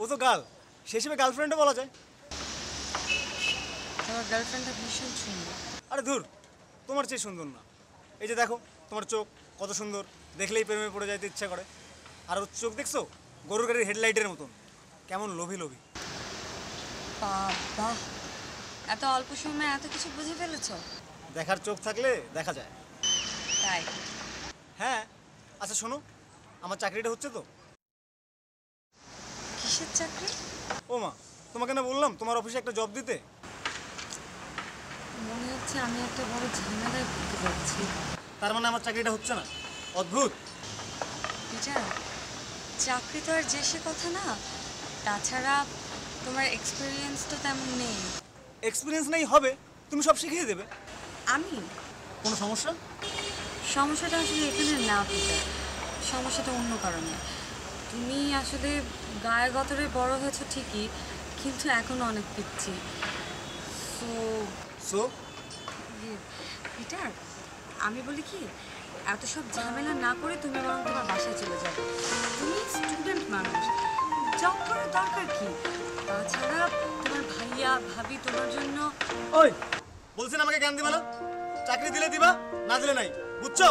ও তো গার্ল, সে হিসেবে গার্লফ্রেন্ডও বলা যায়। তোমার গার্লফ্রেন্ডটা ভীষণ সুন্দর। আরে ধুর, তোমার চেয়ে সুন্দর না। এই যে দেখো, তোমার চোখ কত সুন্দর, দেখলেই প্রেমে পড়ে যাইতে ইচ্ছা করে। আর ওর চোখ দেখছো, গরুর গাড়ির হেডলাইটের মতন, কেমন লোভী লোভী। বাবা, এত অল্প সময়ে এত কিছু বুঝে ফেলেছো? দেখার চোখ থাকলে দেখা যায়। তাই? হ্যাঁ। আচ্ছা শোনো, আমার চাকরিটা হচ্ছে তো? কিসের চাকরি? ও মা, তোমাকে না বললাম তোমার অফিসে একটা জব দিতে? মনে হচ্ছে আমি একটা বড় ঝামেলায় পড়তে যাচ্ছি। তার মানে আমার চাকরিটা হচ্ছে না? অদ্ভুত। পিটার, চাকরি তো আর যে সে কথা না। তাছাড়া তোমার এক্সপিরিয়েন্স তো তেমন নেই। এক্সপিরিয়েন্স নেই হবে, তুমি সব শিখিয়ে দেবে। আমি? কোনো সমস্যা? সমস্যাটা আসলে এখানে না পিটার, সমস্যাটা অন্য কারণে। তুমি আসলে গায়ে গতরে বড় হয়েছো ঠিকই, কিন্তু এখনো অনেক পিচ্ছি। সো পিটার, আমি বলি কি, এত সব ঝামেলা না করে তুমি বরং তোমার বাসায় চলে যাও। তুমি স্টুডেন্ট মানুষ, জব করার দরকার কি? তাছাড়া তোমার ভাইয়া ভাবি তোমার জন্য। ওই বলছেন আমাকে জ্ঞান দিবা না? চাকরি দিলে দিবা, না দিলে নাই, বুঝছো?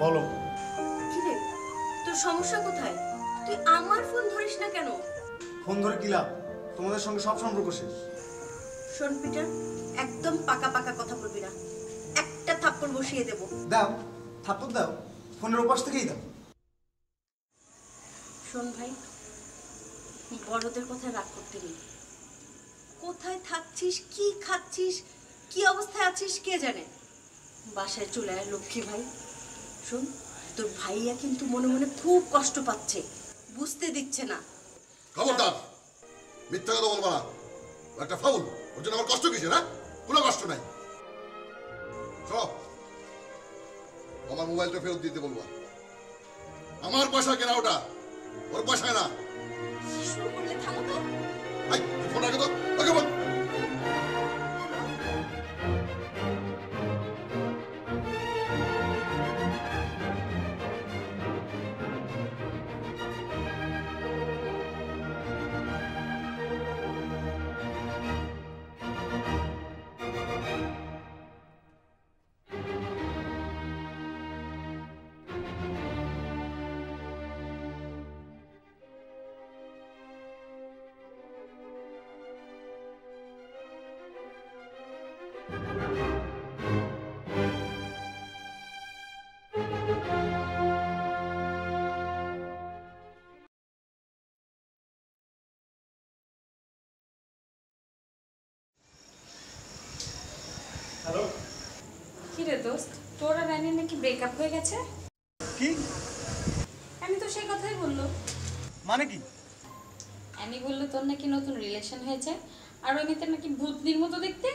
বলো। কিরে, তোর সমস্যা কোথায়? তুই আমার ফোন ধরিস না কেন? ফোন ধরে কি লাভ? তোমাদের সঙ্গে সব সম্পর্ক শেষ। শোন পিটার, একদম পাকা পাকা কথা বলবি না, একটা থাপ্পড় বসিয়ে দেব। দাও, থাপ্পড় দাও, ফোনের ওপাশ থেকেই দাও। শোন ভাই, বড়দের কথা রাগ করতে নেই। কোথায় থাকছিস, কি খাচ্ছিস, কি অবস্থায় আছিস কে জানে। বাসায় চলে আয় লক্ষ্মী ভাই। শোন, তোর ভাইয়া কিন্তু মনে মনে খুব কষ্ট পাচ্ছে, বুঝতে দিচ্ছে না। খবরদার, মিথ্যা কথা বলবা না। ও একটা ফাউল, ওর জন্য আমার কষ্ট কিসের? না, কোনো কষ্ট নাই। শোনো, আমার মোবাইলটা ফেরত দিতে বলবা। আমার পয়সা কেনা ওটা, ওর পয়সায় না। কি শুরু করলে, থামো তো। আই, ফোন রাখো তো, ওকে বল। হ্যালো। কি রে দোস্ত, তোর আর রানীর নাকি ব্রেকআপ হয়ে গেছে? কি? আমি তো সেই কথাই বললো। মানে কি? আমি বললো তোর নাকি নতুন রিলেশন হয়েছে, আর এমনিতে নাকি ভূতনির মতো দেখতে।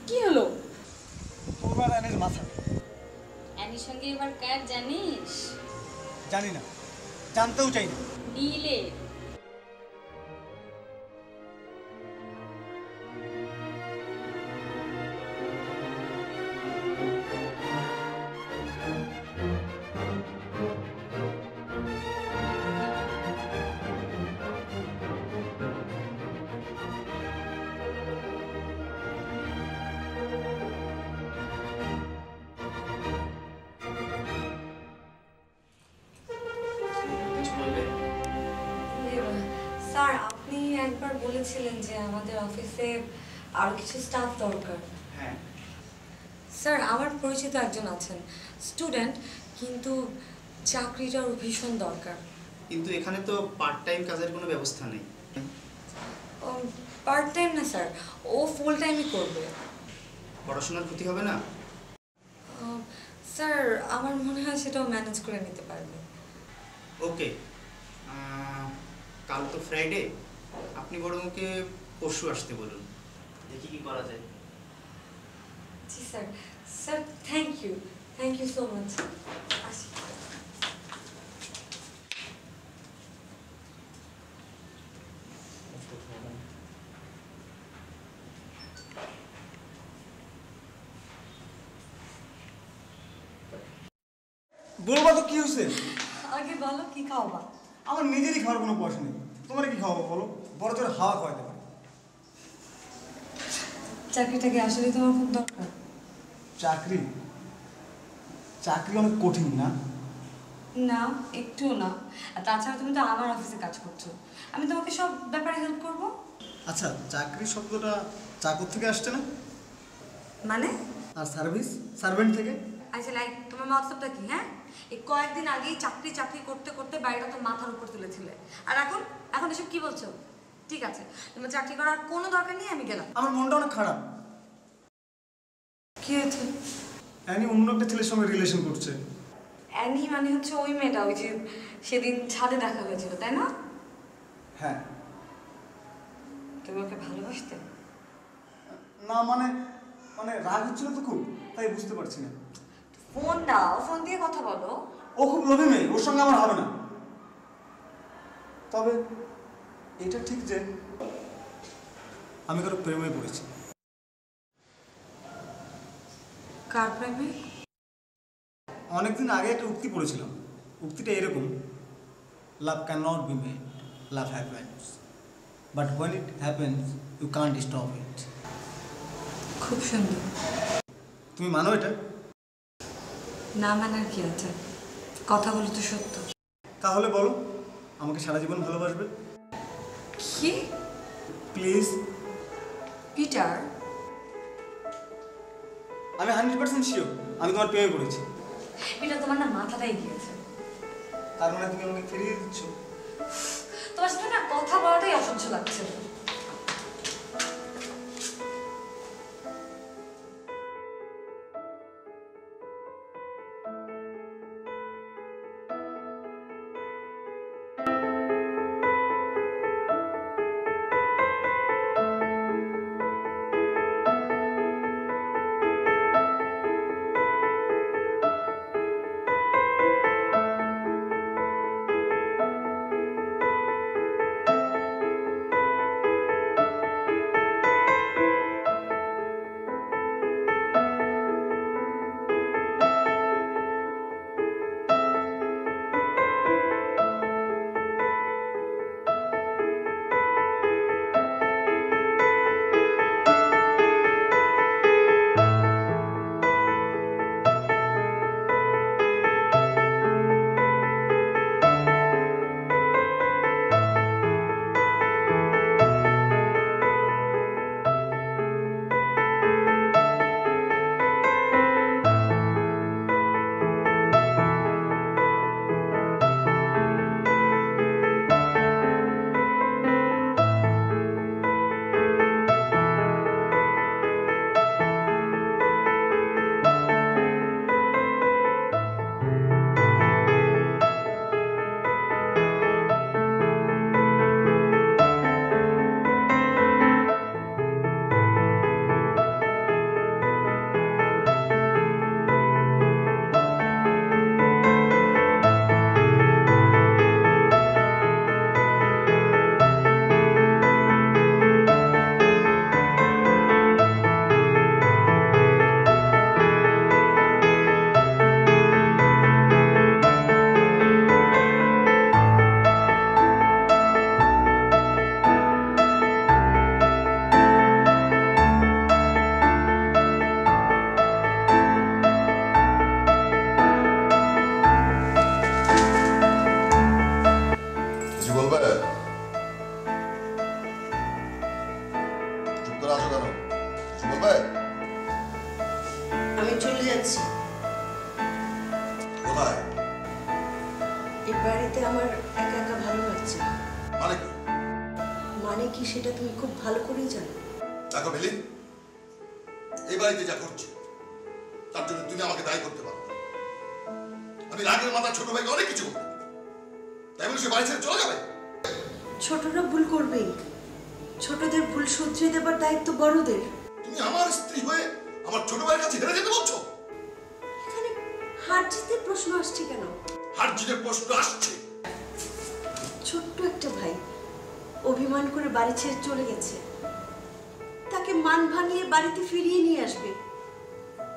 কি হলো? তোর আর রানীর মাথা। অ্যানির সঙ্গে এবার কার জানিস? জানি না, জানতেও চাই না। নীলে। স্যার আপনি একবার বলেছিলেন যে আমাদের অফিসে আরো কিছু স্টাফ দরকার। হ্যাঁ। স্যার আমার পরিচিত একজন আছেন, স্টুডেন্ট, কিন্তু চাকরিটার ভীষণ দরকার। কিন্তু এখানে তো পার্ট টাইম কাজের কোনো ব্যবস্থা নেই। পার্ট টাইম না স্যার, ও ফুল টাইমই করবে। পড়াশোনার ক্ষতি হবে না? স্যার আমার মনে হয় সেটাও ম্যানেজ করে নিতে পারবে। ওকে, কাল তো ফ্রাইডে, আপনি বরং ওকে পরশু আসতে বলুন, দেখি কি করা যায়। জি sir. Sir thank you so much. আসি। বলবা তো কি হয়েছে? আগে বলো কি খাওয়াবা? আমার নিজেরই খাওয়ার কোনো পয়সা নেই, তোমার কি খাওয়াবো বলো? বড় জোর হাওয়া খাওয়াইতে পারে। চাকরিটাকে আসলে তোমার খুব দরকার? চাকরি চাকরি অনেক কঠিন না? না, একটুও না। আর তাছাড়া তুমি তো আমার অফিসে কাজ করছো, আমি তোমাকে সব ব্যাপারে হেল্প করব। আচ্ছা, চাকরি শব্দটা চাকর থেকে আসছে না? মানে? আর সার্ভেন্ট থেকে। আচ্ছা লাইক তোমার মতলবটা কি? হ্যাঁ, এই কয়েকদিন আগেই চাকরি করতে করতে বাড়িটা তো মাথার উপর তুলেছিলে, আর এখন এসব কি বলছো? ঠিক আছে, তোমার চাকরি করার কোনো দরকার নেই, আমি গেলাম। আমার মনটা অনেক খারাপ। কি হয়েছে? অ্যানি অন্য একটা ছেলের সঙ্গে রিলেশন করছে। অ্যানি মানে হচ্ছে ওই মেয়েটা, ওই যে সেদিন ছাদে দেখা হয়েছিল, তাই না? হ্যাঁ। তুমি ওকে ভালোবাসতে? না মানে রাগ হচ্ছিল তো খুব, তাই বুঝতে পারছি না। ফোন দাও, ফোন দিয়ে কথা বলো। ও খুব লোভী মেয়ে, ওর সঙ্গে আমার হবে না। তবে এটা ঠিক যে আমি কারো প্রেমে পড়েছি। কার প্রেমে? অনেকদিন আগে একটা উক্তি পড়েছিলাম। উক্তিটা এরকম: love can not be made, love happens, but when it happens you can't stop it. খুব সুন্দর। তুমি মানো এটা? না মানার কি আছে, কথাগুলো তো সত্য। তাহলে বলো, আমাকে সারা জীবন ভালোবাসবে? কি? প্লিজ পিটার, আমি 100% শিওর আমি তোমার প্রেমে পড়েছি। পিটার তোমার না মাথাটাই গিয়েছে। তার মানে তুমি আমাকে ফিরিয়ে দিচ্ছ? তোমার সাথে না কথা বলাটাই অসহ্য লাগছে। মানে কি সেটা তুমি খুব ভালো করেই জানো। দেখো মিলি, এই বাড়িতে যা করছি তার জন্য তুমি আমাকে দায়ী করতে পারো না। আমি রাগের মাথা ছোট ভাইকে অনেক কিছু বলবো, তাই বলে সে বাড়ি ছেড়ে চলে যাবে? ছোটরা ভুল করবেই, ছোটদের ভুল শুধরে দেবার দায়িত্ব বড়দের। তুমি আমার স্ত্রী হয়ে আমার ছোট ভাইয়ের কাছে হেরে যেতে বলছো? এখানে হার জিতের প্রশ্ন আসছে কেন? হার জিতের প্রশ্ন আসছে। ছোট্ট একটা ভাই অভিমান করে বাড়ি ছেড়ে চলে গেছে, তাকে মান ভাঙিয়ে বাড়িতে ফিরিয়ে নিয়ে আসবে।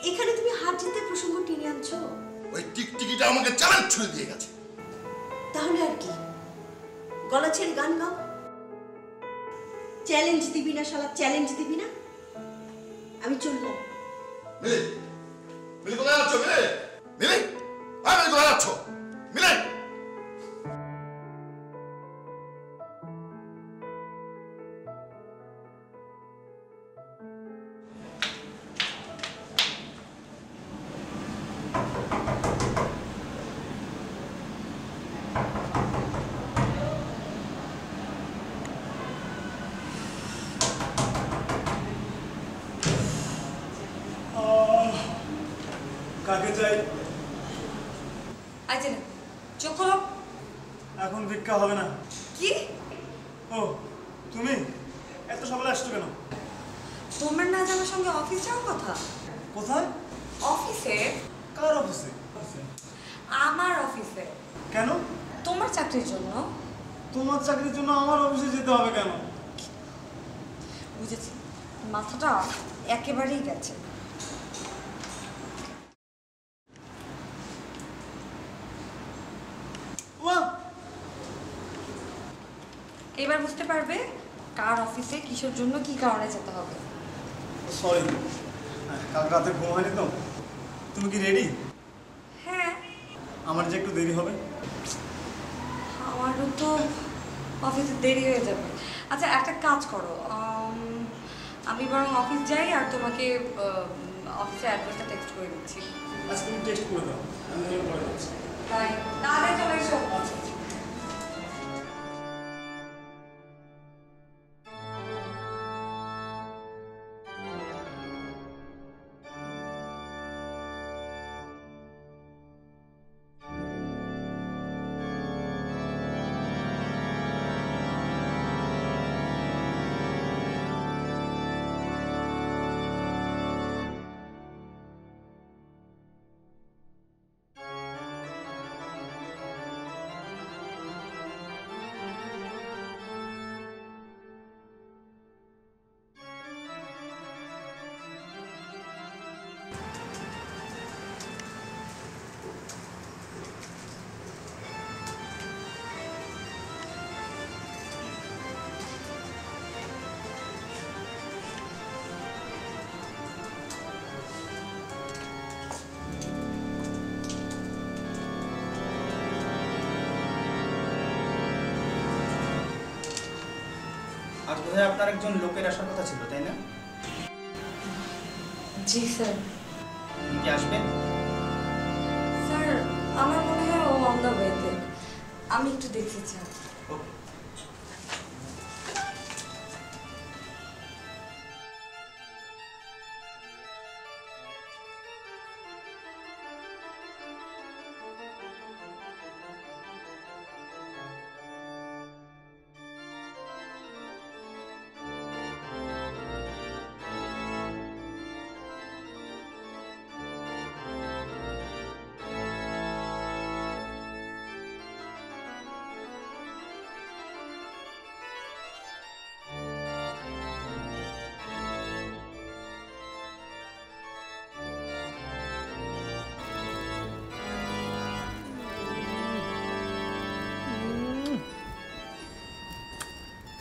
এখানে তুমি হার জিতের প্রসঙ্গ টেনে আনছো। ওই টিকটিকিটা আমাকে চ্যালেঞ্জ ছুঁড়ে দিয়ে গেছে। তাহলে আর কি, গলা ছেড়ে গান গাও। চ্যালেঞ্জ দিবি না শালা, চ্যালেঞ্জ দিবি না? আমি চললাম। মিলি, মিলি কোথায় যাচ্ছ? মিলি, মিলি, মিলি কোথায় যাচ্ছ? মিলি, কাকে চাই? আইছে না, চোখ খোলো। এখন ভিক্ষা হবে না। কি? ও তুমি এত সকালে আসছো কেন? তোমার না জানার সঙ্গে অফিস যাওয়ার কথা। কোথায়? অফিসে। কার অফিসে? আমার অফিসে। কেন? তোমার চাকরির জন্য। তোমার চাকরির জন্য আমার অফিসে যেতে হবে কেন? বুঝেছি, মাথাটা একেবারেই গেছে। এবার বুঝতে পারবে কার অফিসে কিসের জন্য কি কারণে যেতে হবে। সরি, কাল রাতে ঘুম হয়নি তো। তুমি কি রেডি? হ্যাঁ। আমার যে একটু দেরি হবে। আমারও তো অফিসে দেরি হয়ে যাবে। আচ্ছা একটা কাজ করো, আমি বরং অফিস যাই আর তোমাকে অফিসে অ্যাড্রেসটা টেক্সট করে দিচ্ছি। আচ্ছা তুমি টেক্সট করে দাও, আমি পরে যাচ্ছি। তাই তাহলে চলে এসো। আজ বোধহয় আপনার একজন লোকের আসার কথা ছিল, তাই না? জি স্যার। উনি কি আসবেন? স্যার আমার মনে হয় ও অন দ্য ওয়েতে, আমি একটু দেখতে চাই।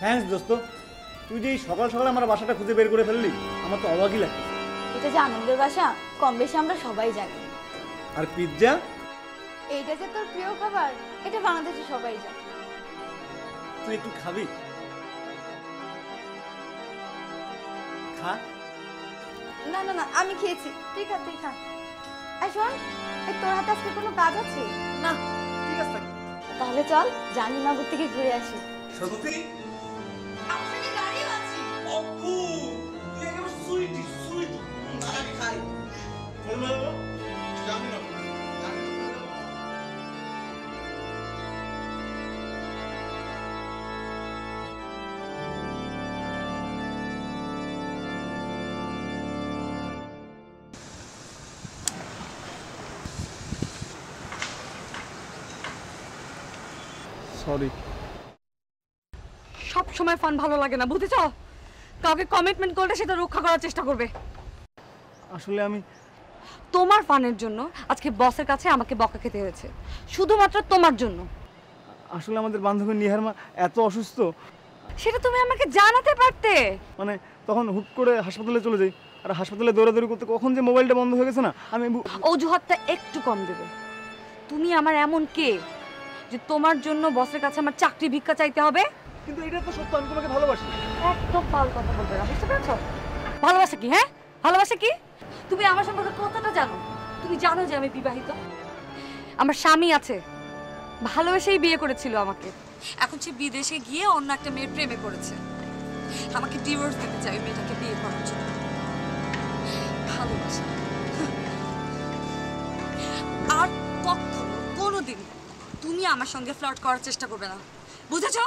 থ্যাঙ্কস দোস্ত, তুই যে সকাল সকাল আমার বাসাটা খুঁজে বের করে ফেললি, আমার তো অবাকই লাগছে। এটা যে আনন্দের বাসা কম বেশি আমরা সবাই জানি। আর পিৎজা? এইটা যে তোর প্রিয় খাবার, এটা বাংলাদেশে সবাই জানে। তুই একটু খাবি? খা। না না না, আমি খেয়েছি। ঠিক আছে তুই খা। আর শোন, তোর হাতে আজকে কোনো কাজ আছে? না, ঠিক আছে। তাহলে চল জাহাঙ্গীরনগর থেকে ঘুরে আসি। সত্যি? সরি। সব সময় ফান ভালো লাগে না, বুঝেছ? কাউকে কমিটমেন্ট করলে সেটা রক্ষা করার চেষ্টা করবে। আসলে আমি তোমার ফানের জন্য আজকে বসের কাছে আমাকে বকা খেতে হয়েছে, শুধুমাত্র তোমার জন্য। আসলে আমাদের বান্ধবী নিহার মা এত অসুস্থ, সেটা তুমি আমাকে জানাতে পারতে। মানে তখন হুট করে হাসপাতালে চলে যাই, আর হাসপাতালে দৌড়াদৌড়ি করতে কখন যে মোবাইলটা বন্ধ হয়ে গেছে না, আমি অজুহাতটা একটু কম দেবে। তুমি আমার এমন কে যে তোমার জন্য বসের কাছে আমার চাকরি ভিক্ষা চাইতে হবে? কিন্তু এটা তো সত্য, আমি তোমাকে ভালোবাসি। একদম পাল কথা বলবে না, বুঝতে পেরেছো? ভালোবাসা কি? হ্যাঁ, ভালোবাসা কি? তুমি আমার সম্পর্কে কতটা জানো? তুমি জানো যে আমি বিবাহিত, আমার স্বামী আছে, ভালোবেসেই বিয়ে করেছিল আমাকে। এখন সে বিদেশে গিয়ে অন্য একটা মেয়ের প্রেমে পড়েছে, আমাকে ডিভোর্স দিতে চাই ওই মেয়েটাকে বিয়ে করার জন্য। ভালোবাসা। আর কখনো কোনোদিন তুমি আমার সঙ্গে ফ্লার্ট করার চেষ্টা করবে না, বুঝেছো?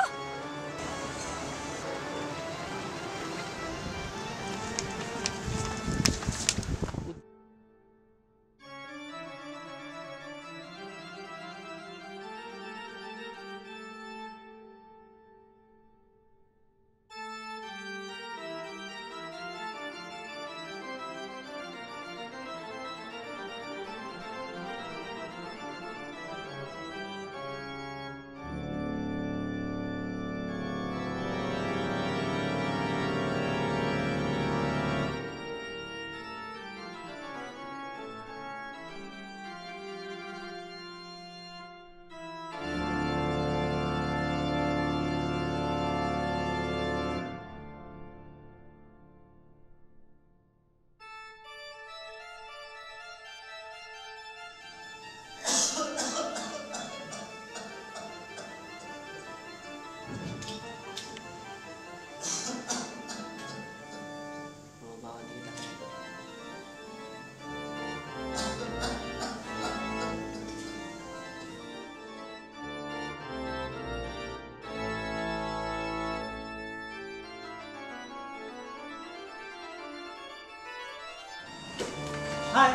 হাই,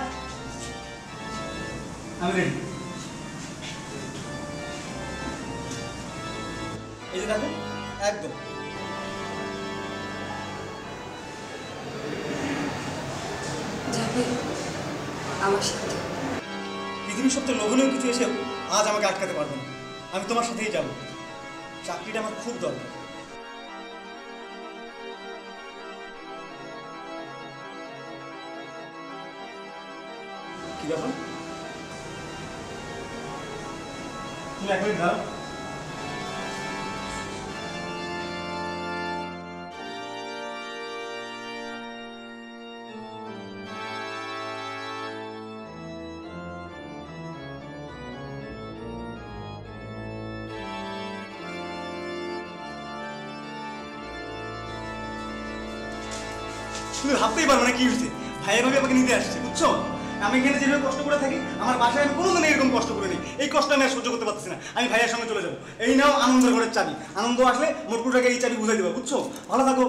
আমি রেডি। এই যে দেখো, একদম যাবে আমার সাথে। পৃথিবীর সবচেয়ে লোভনীয় কিছু এসেও আজ আমাকে আটকাতে পারবে না। আমি তোমার সাথেই যাব, চাকরিটা আমার খুব দরকার। কি ব্যাপার, তুমি এক মিনিট দাঁড়াও। তুমি ভাবতেই পারবে না কি হয়েছে। ভাইয়া ভাবি আমাকে নিতে আসছে, বুঝছো? আমি এখানে যেভাবে কষ্ট করে থাকি, আমার বাসায় আমি কোনোদিন এরকম কষ্ট করে নিই। এই কষ্ট আমি আর সহ্য করতে পারতেছি না। আমি ভাইয়ার সঙ্গে চলে যাবো। এই নাও আনন্দের ঘরের চাবি। আনন্দ আসলে মোটকুটাকে এই চাবি বুঝাই দেবো, বুঝছো? ভালো থাকো।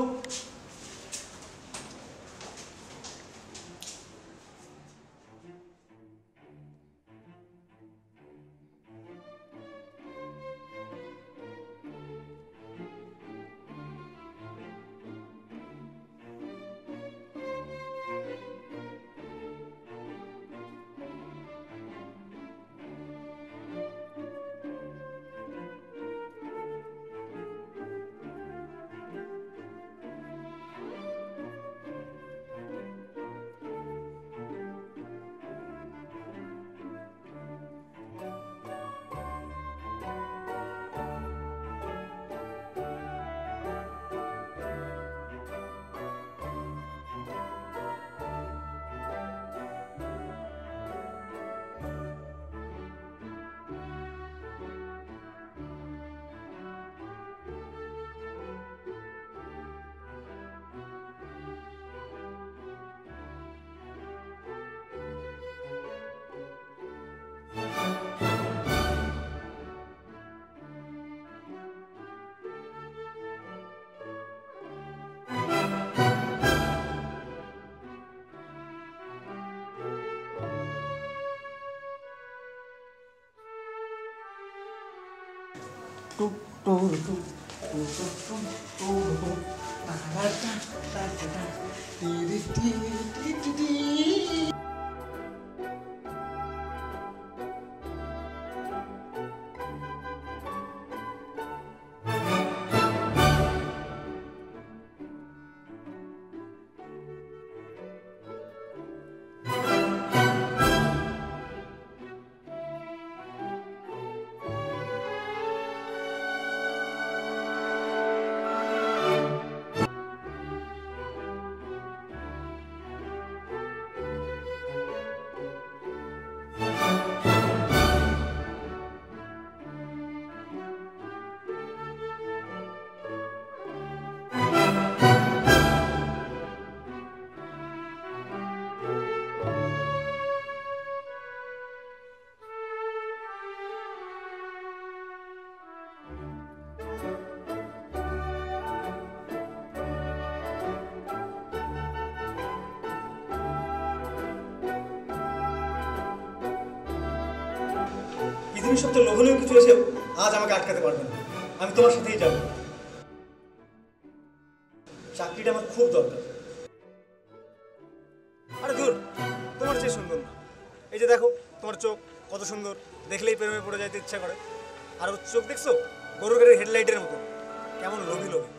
পৃথিবীর সবচেয়ে লোভনীয় কিছু এসে আজ আমাকে আটকাতে পারবে না। আমি তোমার সাথেই যাব। চাকরিটা আমার খুব দরকার। আরে দূর, তোমার চেয়ে সুন্দর না। এই যে দেখো তোমার চোখ কত সুন্দর, দেখলেই প্রেমে পড়ে যাইতে ইচ্ছা করে। আর ওর চোখ দেখছো গরুর গাড়ির হেডলাইটের মতো, কেমন লোভী লোভী।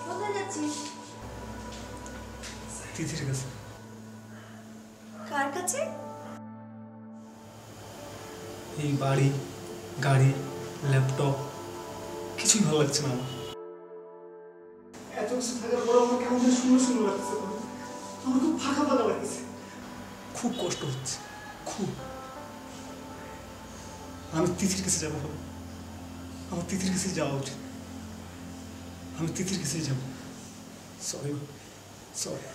কোথায় যাচ্ছিস? তিথির কাছে। কার কাছে? এই বাড়ি, গাড়ি, ল্যাপটপ কিছুই ভালো লাগছে না আমার। এত কিছু থাকার পর আমার কেমন শূন্য শূন্য লাগতেছে। আমার খুব ফাঁকা ফাঁকা লাগতেছে, খুব কষ্ট হচ্ছে, খুব। আমি তিথির কাছে যাবো, আমার তিথির কাছে যাওয়া উচিত। আমি তিথির কাছেই যাবো। Sorry, sorry.